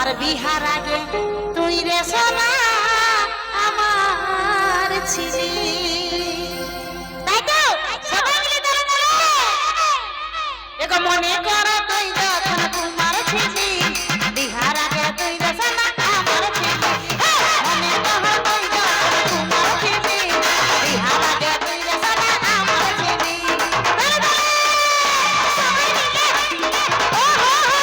আর বিহার আগে তুই রে সোনা আমার ছিলি। তাই তো সবাই মিলে ধরে বলো, এগো মনে কর তুই যখন কুমার ছিলি, বিহার আগে তুই রে সোনা আমার ছিলি। মনে কর তুই যখন কুমার ছিলি, বিহার আগে তুই রে সোনা আমার ছিলি। সবাই মিলে ও হো হো।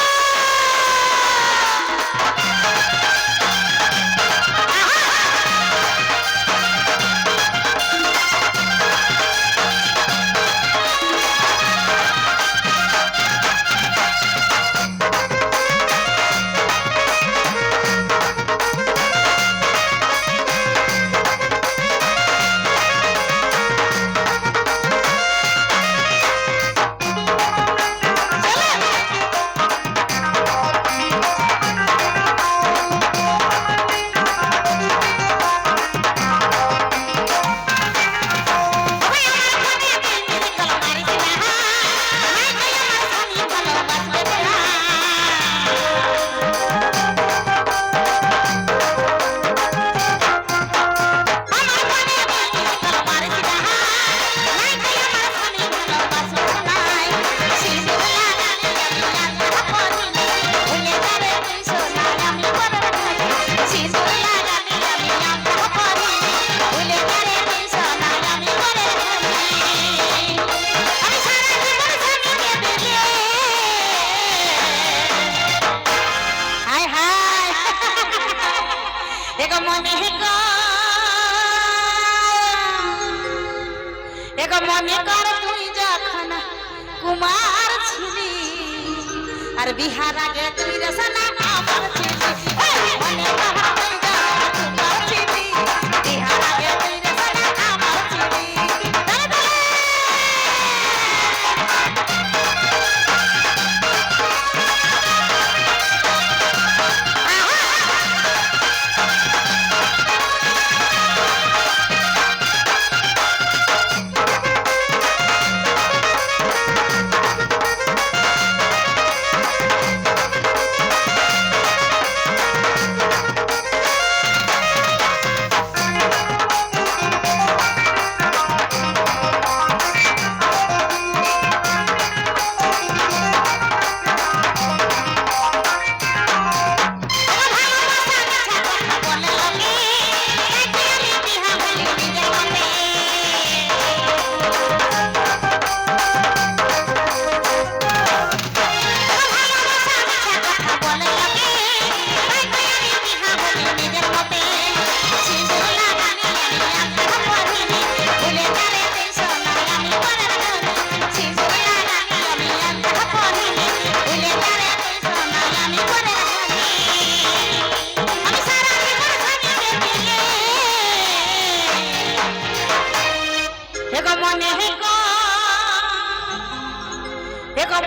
মনে কর তুই যখন কুমার ছিলি, আর বিহার আগে তুই রে সোনা আমার ছিলি। মনে কর তুই যখন কুমার ছিলি, বিহার আগে তুই রে সোনা আমার ছিলি।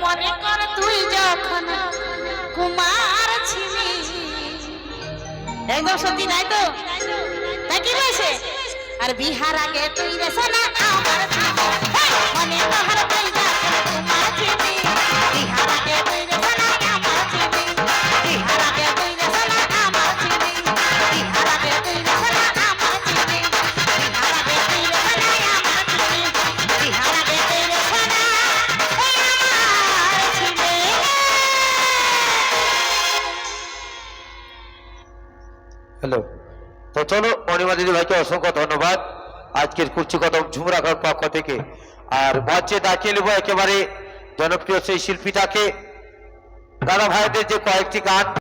মনে কর তুই যখন কুমার ছিলি, একদম সত্যি নাই তো, তাই কি বলছে? আর বিহার আগে তুই রে সোনা আমার ছিলি। মনে কর তুই যখন কুমার ছিলি, বিহার আগে তুই রে সোনা আমার ছিলি। বিহার আগে তুই রে সোনা আমার ছিলি। বিহার আগে তুই রে সোনা আমার ছিলি। বিহার আগে তুই রে সোনা আমার ছিলি। বিহার আগে তুই রে সোনা। হ্যালো, তো চলো অনিমা দিদি ভাইকে অসংখ্য ধন্যবাদ আজকের কুর্চি কদম ঝুম রাখার পক্ষ থেকে। আর মঞ্চে ডাকিয়ে নেবো একেবারে জনপ্রিয় সেই শিল্পীটাকে, দাদা ভাইদের যে কয়েকটি গান